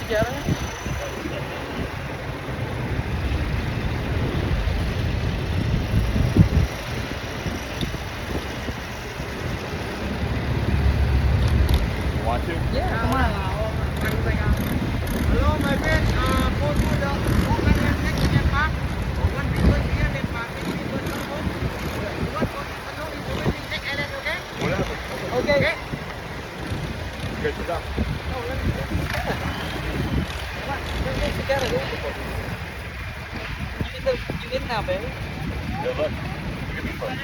together. Want to? Yeah, come on. Hello, my friend. Go to the Thailand National Park. One people here, they park. Many people come home. You want to know is already Neck Island, okay? Whatever. Okay. Okay. Good stuff. No, let's come on. Let's get together. You in now, baby. Good luck. Give me fun.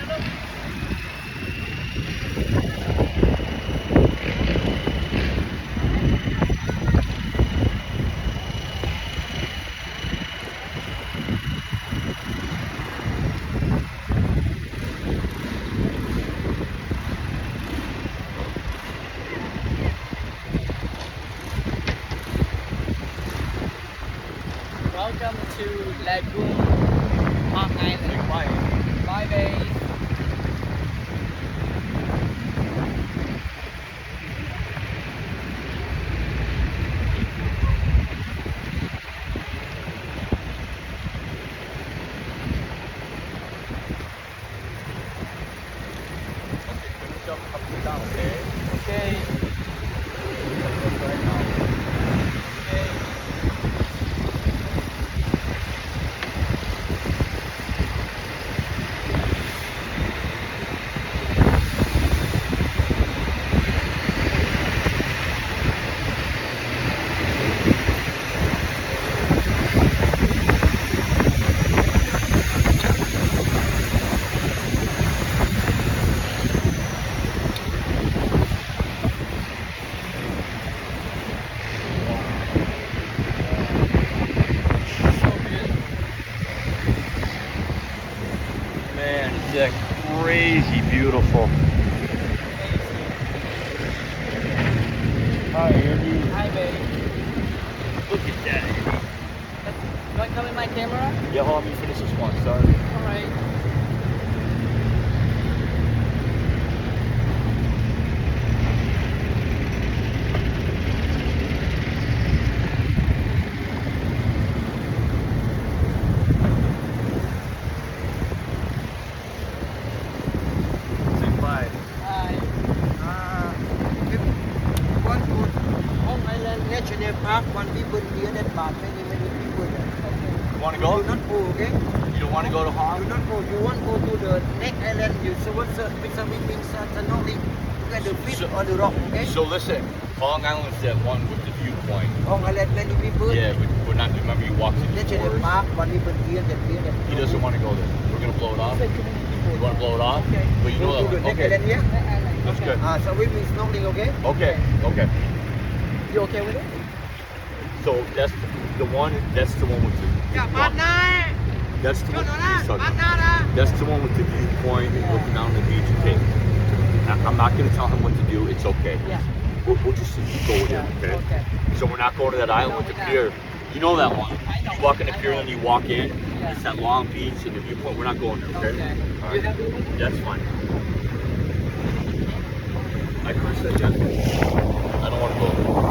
Welcome to Lagoon Park Island. Bye. Bye, babe. Jump up and down, okay? Okay. Okay. Man, it's that crazy beautiful. Hi, Andy. Hi, babe. Look at that. Do I come in my camera? Yeah, hold on, let me finish this one. Sorry. All right. Say bye. Hi. If one go Hong Island National Park, one people here, that park. Many people. You want to Do go? not go, okay? You don't want to go to Do Hong? not go. You want go to the Neck Island. You so what's with some things Snorkeling. Look at the fish So- on the rock, okay? So listen, Hong Island's that one with the viewpoint. Hong Island, many people. Yeah, but we're not. Remember, you walked in the National forest. Park, one people here, that here, that. He doesn't want to go there. We're gonna blow it off. Said too many people. You want to blow it off? Okay. But you know Go to the that. Neck Okay. Island here. That's good. So we will snorkeling, okay? Okay. Okay. You okay with it? So that's the one. That's the one with the. Yeah, partner. That's the one. he's talking about. Partner. That's the one with the viewpoint and looking down the beach. Okay. I'm not gonna tell him what to do. It's okay. Yeah. We'll just go with him. Okay. Okay. So we're not going to that island with the pier. You know that one. You walk in the pier and then you walk in. It's that long beach and the viewpoint. We're not going there. Okay. Okay. All You right. happy with it? That's fine. I could have said yes. I don't want to go.